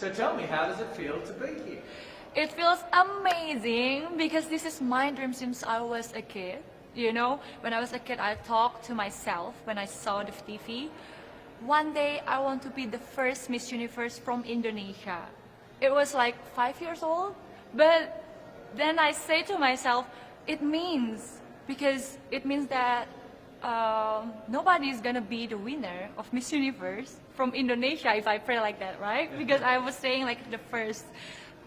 So tell me, how does it feel to be here? It feels amazing because this is my dream since I was a kid. You know, when I was a kid, I talked to myself when I saw the TV. One day, I want to be the first Miss Universe from Indonesia. It was like 5 years old, but then I say to myself, because it means that nobody is gonna be the winner of Miss Universe from Indonesia if I pray like that, right? Because I was saying like the first.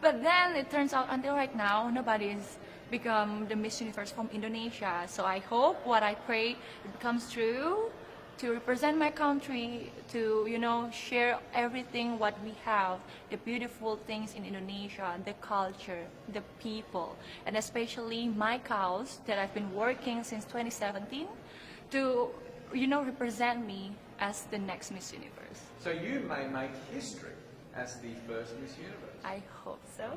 But then it turns out until right now, nobody's become the Miss Universe from Indonesia. So I hope what I pray it becomes true, to represent my country, to share everything what we have, the beautiful things in Indonesia, the culture, the people, and especially my cause that I've been working since 2017 to represent me as the next Miss Universe. So you may make history as the first Miss Universe. I hope so.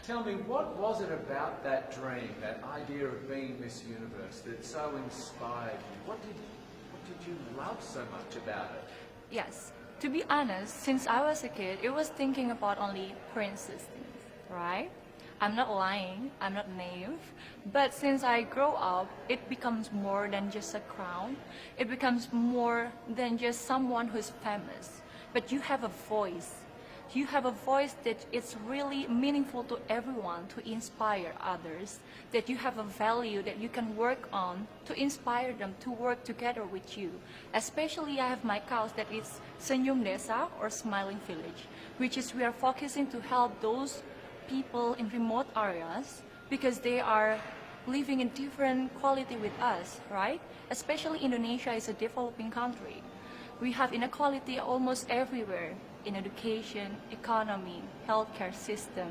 Tell me, what was it about that dream, that idea of being Miss Universe, that so inspired you? What did you love so much about it? Yes, to be honest, since I was a kid, it was thinking about only princess things, right? I'm not lying, I'm not naive, but since I grow up, it becomes more than just a crown. It becomes more than just someone who's famous, but you have a voice. You have a voice that it's really meaningful to everyone, to inspire others, that you have a value that you can work on to inspire them to work together with you. Especially I have my cause that is Senyum Desa, or Smiling Village, which is we are focusing to help those people in remote areas because they are living in different quality with us, right? Especially Indonesia is a developing country. We have inequality almost everywhere, in education, economy, healthcare system,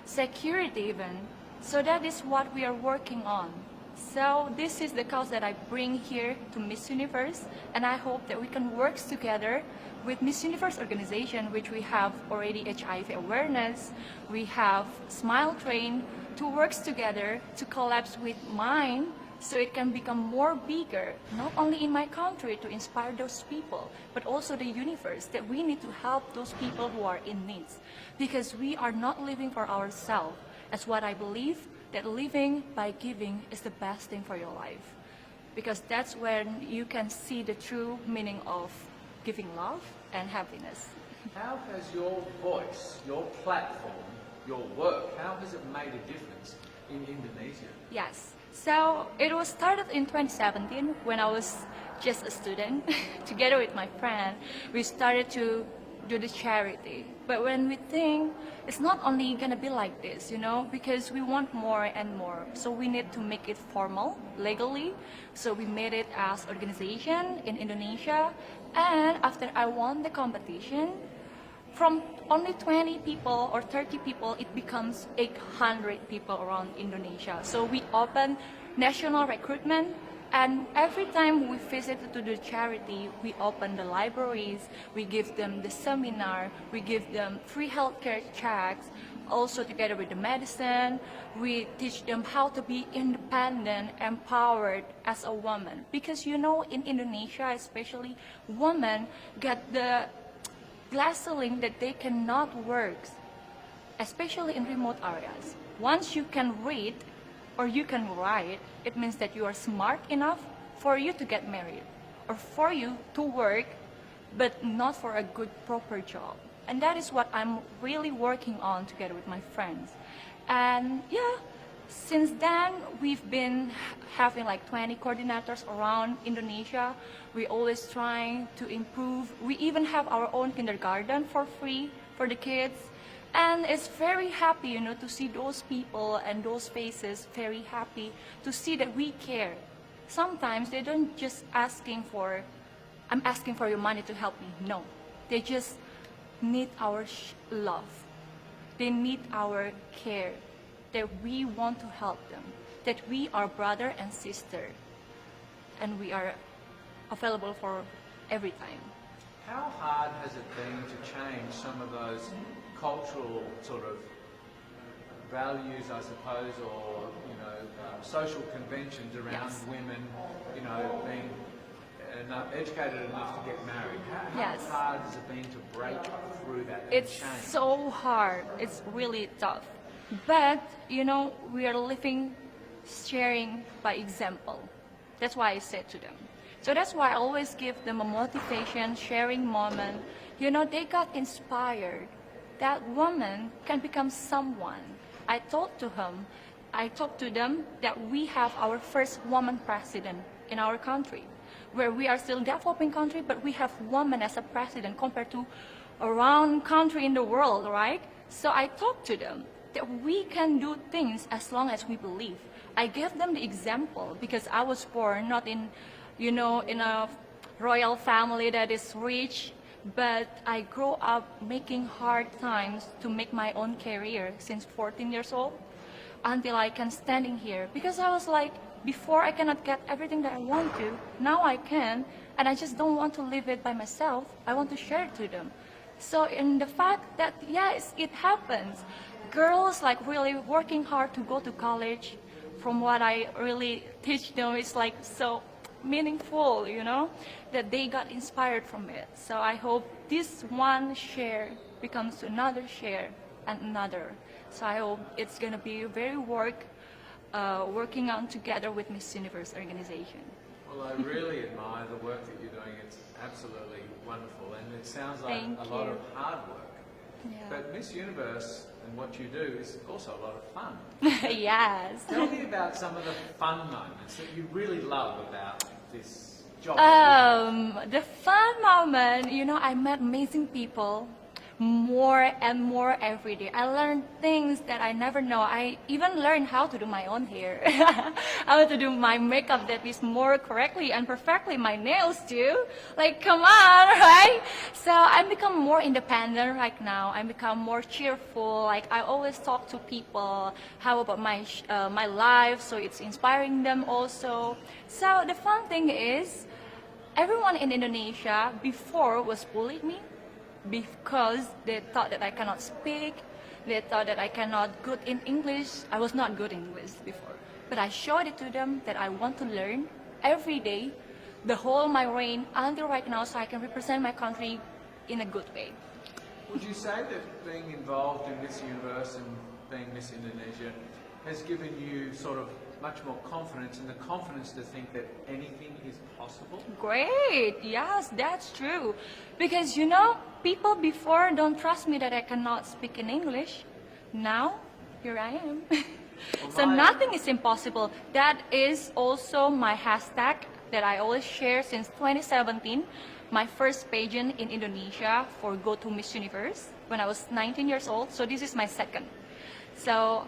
security even. So that is what we are working on. So this is the cause that I bring here to Miss Universe, and I hope that we can work together with Miss Universe organization, which we have already HIV awareness, we have Smile Train, to work together to collapse with mine so it can become more bigger, not only in my country to inspire those people, but also the universe, that we need to help those people who are in needs. Because we are not living for ourselves, as what I believe, that living by giving is the best thing for your life. Because that's when you can see the true meaning of giving love and happiness. How has your voice, your platform, your work, how has it made a difference in Indonesia? Yes. So it was started in 2017 when I was just a student. Together with my friend, we started to do the charity. But when we think it's not only gonna be like this, because we want more and more. So we need to make it formal, legally. So we made it as organization in Indonesia. And after I won the competition, from only 20 people or 30 people, it becomes 800 people around Indonesia. So we open national recruitment, and every time we visit to the charity, we open the libraries, we give them the seminar, we give them free healthcare checks, also together with the medicine, we teach them how to be independent, empowered as a woman. Because in Indonesia especially, women get the glass ceiling that they cannot work, especially in remote areas. Once you can read or you can write, it means that you are smart enough for you to get married or for you to work, but not for a good proper job. And that is what I'm really working on together with my friends. And yeah, since then, we've been having like 20 coordinators around Indonesia. We're always trying to improve. We even have our own kindergarten for free for the kids. And it's very happy, to see those people and those faces very happy to see that we care. Sometimes they don't just I'm asking for your money to help me. No, they just need our love. They need our care, that we want to help them, that we are brother and sister, and we are available for every time. How hard has it been to change some of those cultural sort of values, I suppose, or social conventions around Yes. women, being educated enough to get married? How Yes. hard has it been to break through It's change? so hard. It's really tough. But, we are living, sharing by example. That's why I said to them. So that's why I always give them a motivation, sharing moment. They got inspired. That woman can become someone. I talked to them that we have our first woman president in our country, where we are still a developing country, but we have women as a president compared to around country in the world, right? So I talked to them that we can do things as long as we believe. I gave them the example because I was born not in, in a royal family that is rich, but I grew up making hard times to make my own career since 14 years old until I can standing here. Because I was like, before I cannot get everything that I want to, now I can, and I just don't want to live it by myself. I want to share it to them. So in the fact that, yes, it happens. Girls like really working hard to go to college, from what I really teach them, it's like so meaningful, that they got inspired from it. So I hope this one share becomes another share and another. So I hope it's going to be very working on together with Miss Universe organization. Well, I really admire the work that you're doing. It's absolutely wonderful, and it sounds like Thank a lot you. of hard work. Yeah. But Miss Universe and what you do is also a lot of fun. Yes. Tell me about some of the fun moments that you really love about this job. The fun moment, I met amazing people more and more every day. I learned things that I never know. I even learned how to do my own hair. How to do my makeup that is more correctly and perfectly, my nails too. Like, come on, right? So I become more independent right now. I become more cheerful. Like, I always talk to people how about my life, so it's inspiring them also. So the fun thing is, everyone in Indonesia before was bullied me, because they thought that I cannot speak, they thought that I cannot good in English. I was not good in English before. But I showed it to them that I want to learn every day, the whole my reign until right now, so I can represent my country in a good way. Would you say that being involved in Miss Universe and being Miss Indonesia has given you sort of much more confidence, and the confidence to think that anything is possible? Great, yes, that's true. Because people before don't trust me that I cannot speak in English. Now, here I am. So nothing is impossible. That is also my hashtag that I always share since 2017. My first pageant in Indonesia for Go to Miss Universe when I was 19 years old. So this is my second. So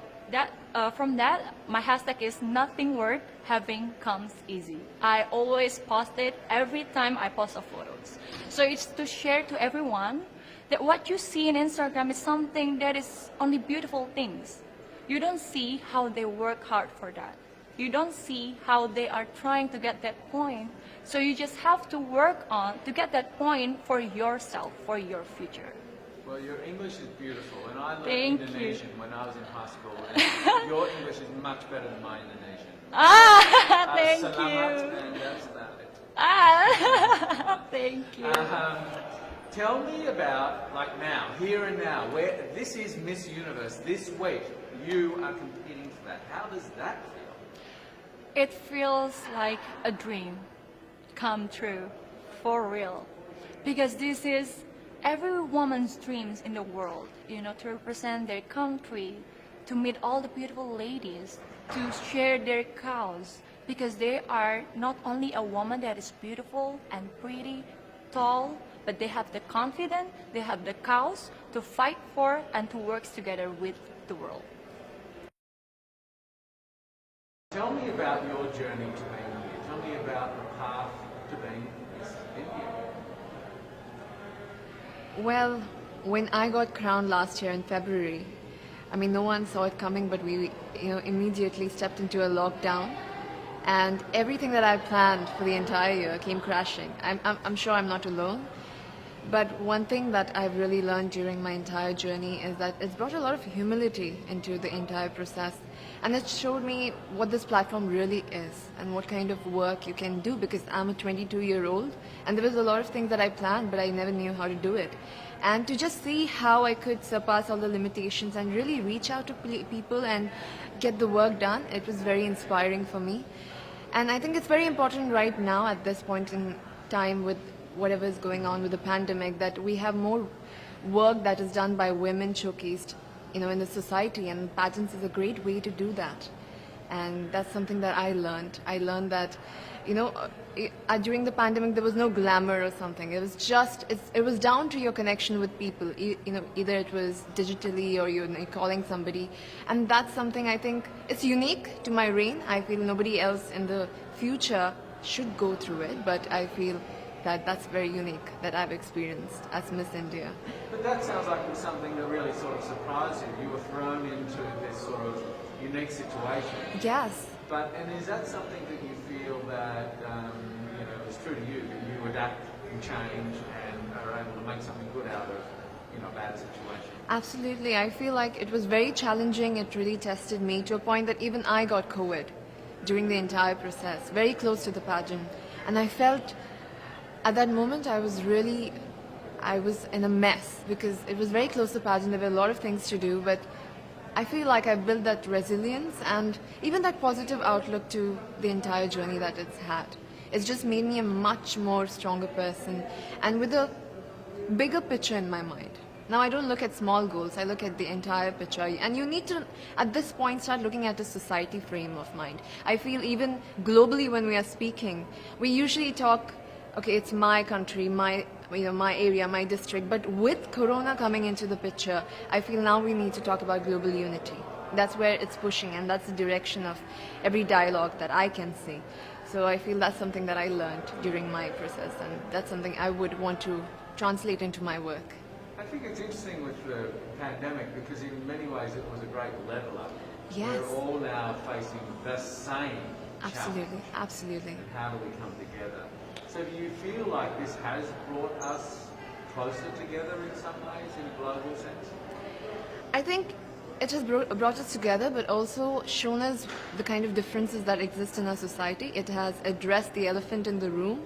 from that, my hashtag is nothing worth having comes easy. I always post it every time I post a photos. So it's to share to everyone that what you see in Instagram is something that is only beautiful things. You don't see how they work hard for that. You don't see how they are trying to get that point. So you just have to work on to get that point for yourself, for your future. Well, your English is beautiful, and I learned Thank Indonesian you. when I was in high school, and your English is much better than my Indonesian. Thank Selamat, you. and that's about it. Thank you. Tell me about, like now, here and now, where this is Miss Universe, this week, you are competing for that. How does that feel? It feels like a dream come true, for real. Because this is every woman's dreams in the world, to represent their country, to meet all the beautiful ladies, to share their cause, because they are not only a woman that is beautiful and pretty, tall, but they have the confidence, they have the cause to fight for and to work together with the world. Tell me about your journey to being here. Tell me about the path to being Miss India. Well, when I got crowned last year in February, no one saw it coming, but we, immediately stepped into a lockdown, and everything that I planned for the entire year came crashing. I'm sure I'm not alone, but one thing that I've really learned during my entire journey is that it's brought a lot of humility into the entire process, and it showed me what this platform really is and what kind of work you can do, because I'm a 22-year-old and there was a lot of things that I planned but I never knew how to do it. and to just see how I could surpass all the limitations and really reach out to people and get the work done. It was very inspiring for me. And I think it's very important right now at this point in time with whatever is going on with the pandemic that we have more work that is done by women showcased, in the society, and pageants is a great way to do that. And that's something that I learned. I learned that, during the pandemic there was no glamour or something. It was just, it was down to your connection with people. Either it was digitally or you're calling somebody. And that's something I think it's unique to my reign. I feel nobody else in the future should go through it, but I feel that that's very unique that I've experienced as Miss India. But that sounds like something that really sort of surprised you. You were thrown into this sort of unique situation. Yes. And is that something that you feel that is true to you, that you adapt and change and are able to make something good out of a bad situation? Absolutely. I feel like it was very challenging. It really tested me to a point that even I got COVID during the entire process, very close to the pageant. And I felt at that moment I was in a mess because it was very close to the pageant. There were a lot of things to do, but I feel like I built that resilience and even that positive outlook to the entire journey that it's had. It's just made me a much more stronger person and with a bigger picture in my mind. Now I don't look at small goals, I look at the entire picture. And you need to, at this point, start looking at a society frame of mind. I feel even globally when we are speaking, we usually talk, okay, it's my country, my area, my district. But with Corona coming into the picture, I feel now we need to talk about global unity. That's where it's pushing, and that's the direction of every dialogue that I can see. So I feel that's something that I learned during my process, and that's something I would want to translate into my work. I think it's interesting with the pandemic because in many ways it was a great leveler. Yes. We're all now facing the same Absolutely, challenge. absolutely. And how do we come together? So do you feel like this has brought us closer together in some ways, in a global sense? I think it has brought us together, but also shown us the kind of differences that exist in our society. It has addressed the elephant in the room.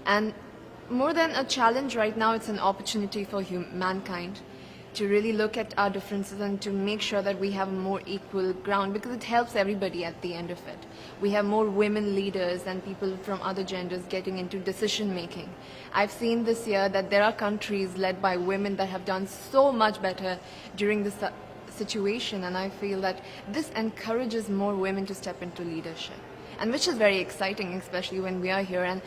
And more than a challenge right now, it's an opportunity for mankind to really look at our differences and to make sure that we have a more equal ground, because it helps everybody at the end of it. We have more women leaders and people from other genders getting into decision making. I've seen this year that there are countries led by women that have done so much better during this situation, and I feel that this encourages more women to step into leadership, and which is very exciting, especially when we are here. And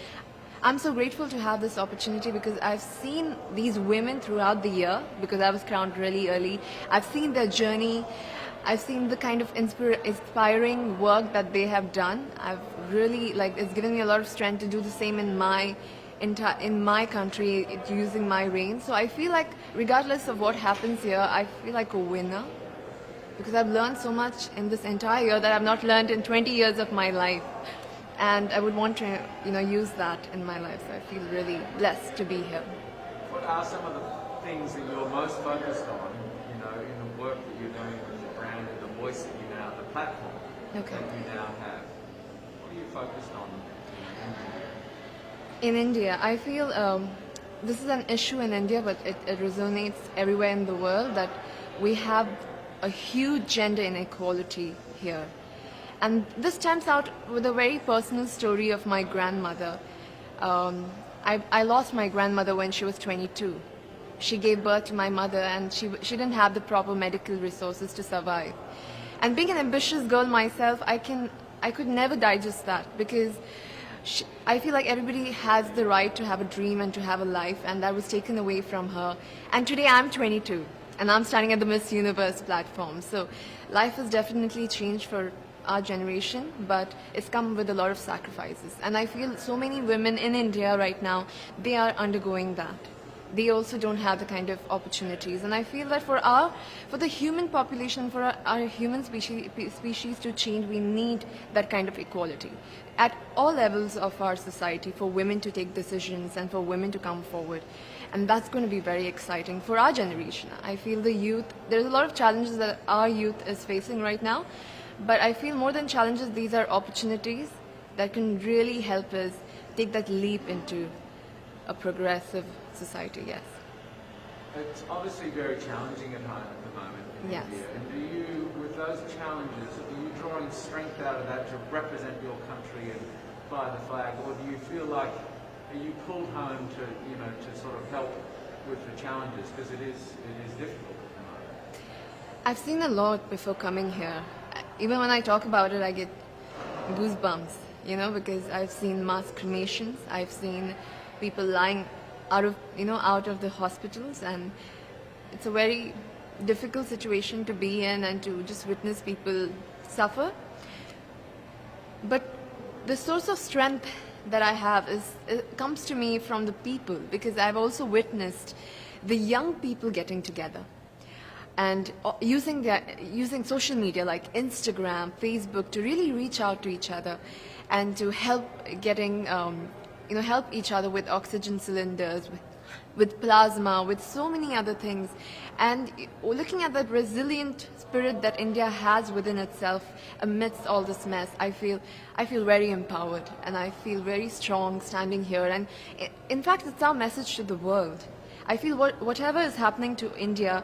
I'm so grateful to have this opportunity because I've seen these women throughout the year, because I was crowned really early. I've seen their journey. I've seen the kind of inspiring work that they have done. I've really, it's given me a lot of strength to do the same in my country, using my reign. So I feel like regardless of what happens here, I feel like a winner because I've learned so much in this entire year that I've not learned in 20 years of my life. And I would want to, use that in my life. So I feel really blessed to be here. What are some of the things that you're most focused on, in the work that you're doing with the brand and the voice that you now, the platform that you now have? What are you focused on in India? I feel this is an issue in India, but it resonates everywhere in the world that we have a huge gender inequality here. And this stems out with a very personal story of my grandmother. I lost my grandmother when she was 22. She gave birth to my mother and she didn't have the proper medical resources to survive. And being an ambitious girl myself, I could never digest that because I feel like everybody has the right to have a dream and to have a life, and that was taken away from her. And today I'm 22 and I'm standing at the Miss Universe platform. So life has definitely changed for our generation, but it's come with a lot of sacrifices. And I feel so many women in India right now, they are undergoing that. They also don't have the kind of opportunities. And I feel that for the human population, for our human species to change, we need that kind of equality at all levels of our society, for women to take decisions and for women to come forward. And that's going to be very exciting for our generation. I feel the youth, there's a lot of challenges that our youth is facing right now. But I feel more than challenges, these are opportunities that can really help us take that leap into a progressive society, yes. It's obviously very challenging at home at the moment in Yes. India. And do you, with those challenges, are you drawing strength out of that to represent your country and fly the flag, or do you feel like are you pulled home to to sort of help with the challenges, because it is difficult at the moment? I've seen a lot before coming here. Even when I talk about it, I get goosebumps, because I've seen mass cremations. I've seen people lying out of the hospitals, and it's a very difficult situation to be in and to just witness people suffer. But the source of strength that I have it comes to me from the people, because I've also witnessed the young people getting together and using social media like Instagram, Facebook to really reach out to each other and to help help each other with oxygen cylinders, with plasma, with so many other things. And looking at that resilient spirit that India has within itself amidst all this mess, I feel very empowered, and I feel very strong standing here. And in fact, it's our message to the world. I feel whatever is happening to India,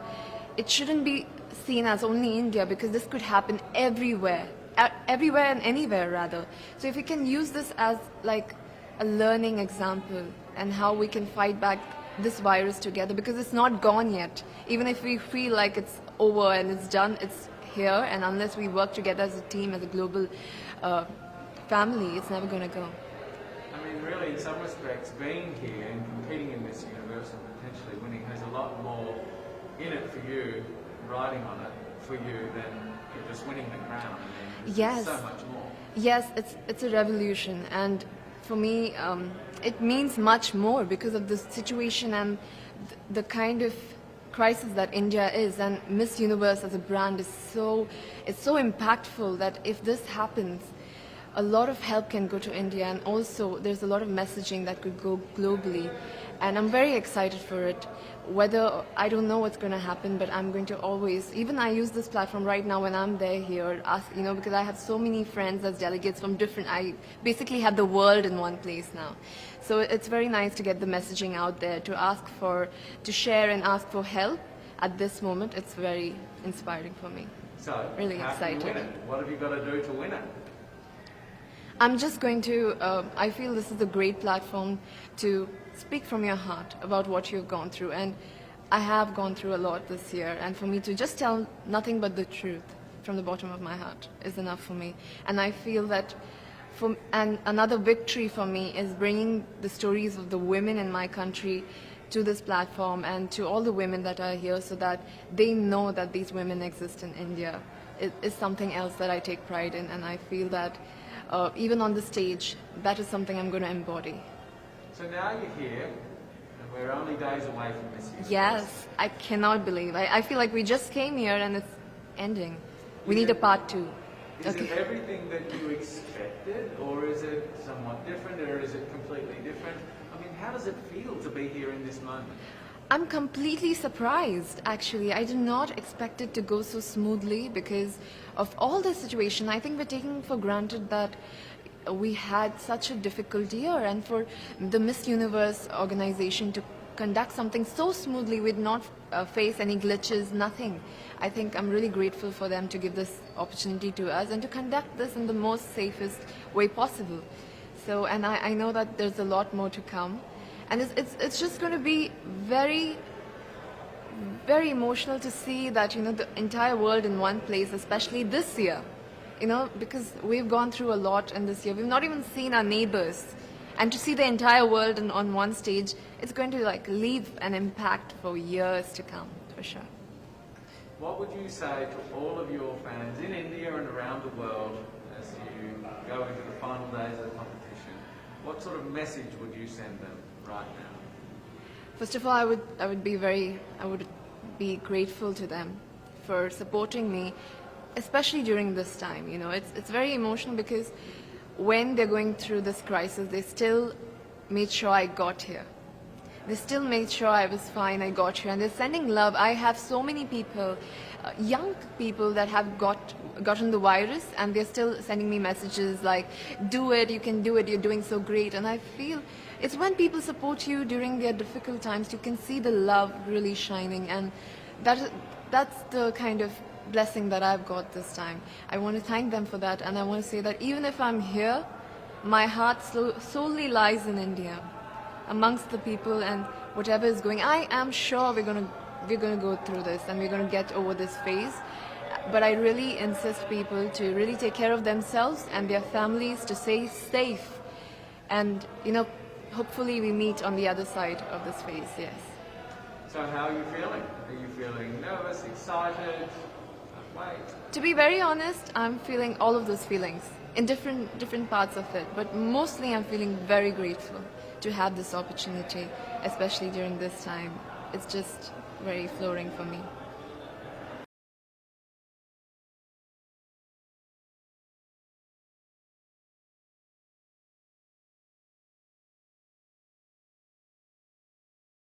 it shouldn't be seen as only India, because this could happen everywhere and anywhere rather. So if we can use this as like a learning example and how we can fight back this virus together, because it's not gone yet. Even if we feel like it's over and it's done, it's here, and unless we work together as a team, as a global family, it's never going to go. I mean, really, in some respects, being here and competing in this universe and potentially winning has a lot more in it for you, riding on it for you, than just winning the crown. I mean, Yes. so much more. Yes, it's a revolution, and for me, it means much more because of the situation and the kind of crisis that India is. And Miss Universe as a brand is so impactful that if this happens, a lot of help can go to India, and also there's a lot of messaging that could go globally. And I'm very excited for it. Whether I don't know what's going to happen, but I'm going to always, even I use this platform right now when I'm there here, because I have so many friends as delegates from I basically have the world in one place now. So it's very nice to get the messaging out there, to share and ask for help at this moment. It's very inspiring for me. So, Really how can you excited. win it? What have you got to do to win it? I'm just going to, I feel this is a great platform to speak from your heart about what you've gone through. And I have gone through a lot this year. And for me to just tell nothing but the truth from the bottom of my heart is enough for me. And I feel that and another victory for me is bringing the stories of the women in my country to this platform and to all the women that are here, so that they know that these women exist in India. It is something else that I take pride in, and I feel that even on the stage, that is something I'm going to embody. So now you're here, and we're only days away from this year. Yes, I cannot believe. I feel like we just came here and it's ending. We need a part 2. Is it everything that you expected, or is it somewhat different, or is it completely different? I mean, how does it feel to be here in this moment? I'm completely surprised, actually. I did not expect it to go so smoothly because of all the situation. I think we're taking for granted that we had such a difficult year, and for the Miss Universe organization to conduct something so smoothly with not face any glitches, nothing. I think I'm really grateful for them to give this opportunity to us and to conduct this in the most safest way possible. So, and I know that there's a lot more to come. And it's just going to be very, very emotional to see that, the entire world in one place, especially this year, because we've gone through a lot in this year. We've not even seen our neighbors. And to see the entire world on one stage, it's going to leave an impact for years to come, for sure. What would you say to all of your fans in India and around the world as you go into the final days of the competition? What sort of message would you send them right now? First of all, I would be grateful to them for supporting me, especially during this time. It's very emotional because when they're going through this crisis, they still made sure I got here. they still made sure I was fine, I got here, and they're sending love. I have so many people, young people that have gotten the virus, and they're still sending me messages like, do it, you can do it, you're doing so great. And I feel it's when people support you during their difficult times, you can see the love really shining, and that's the kind of blessing that I've got this time. I want to thank them for that, and I want to say that even if I'm here, my heart solely lies in India, amongst the people, and whatever is going. I am sure we're going to go through this, and we're going to get over this phase. But I really insist people to really take care of themselves and their families, to stay safe, and hopefully we meet on the other side of this phase. Yes. So how are you feeling? Are you feeling nervous, excited? Wait. To be very honest, I'm feeling all of those feelings in different parts of it, but mostly I'm feeling very grateful to have this opportunity, especially during this time. It's just very flooring for me.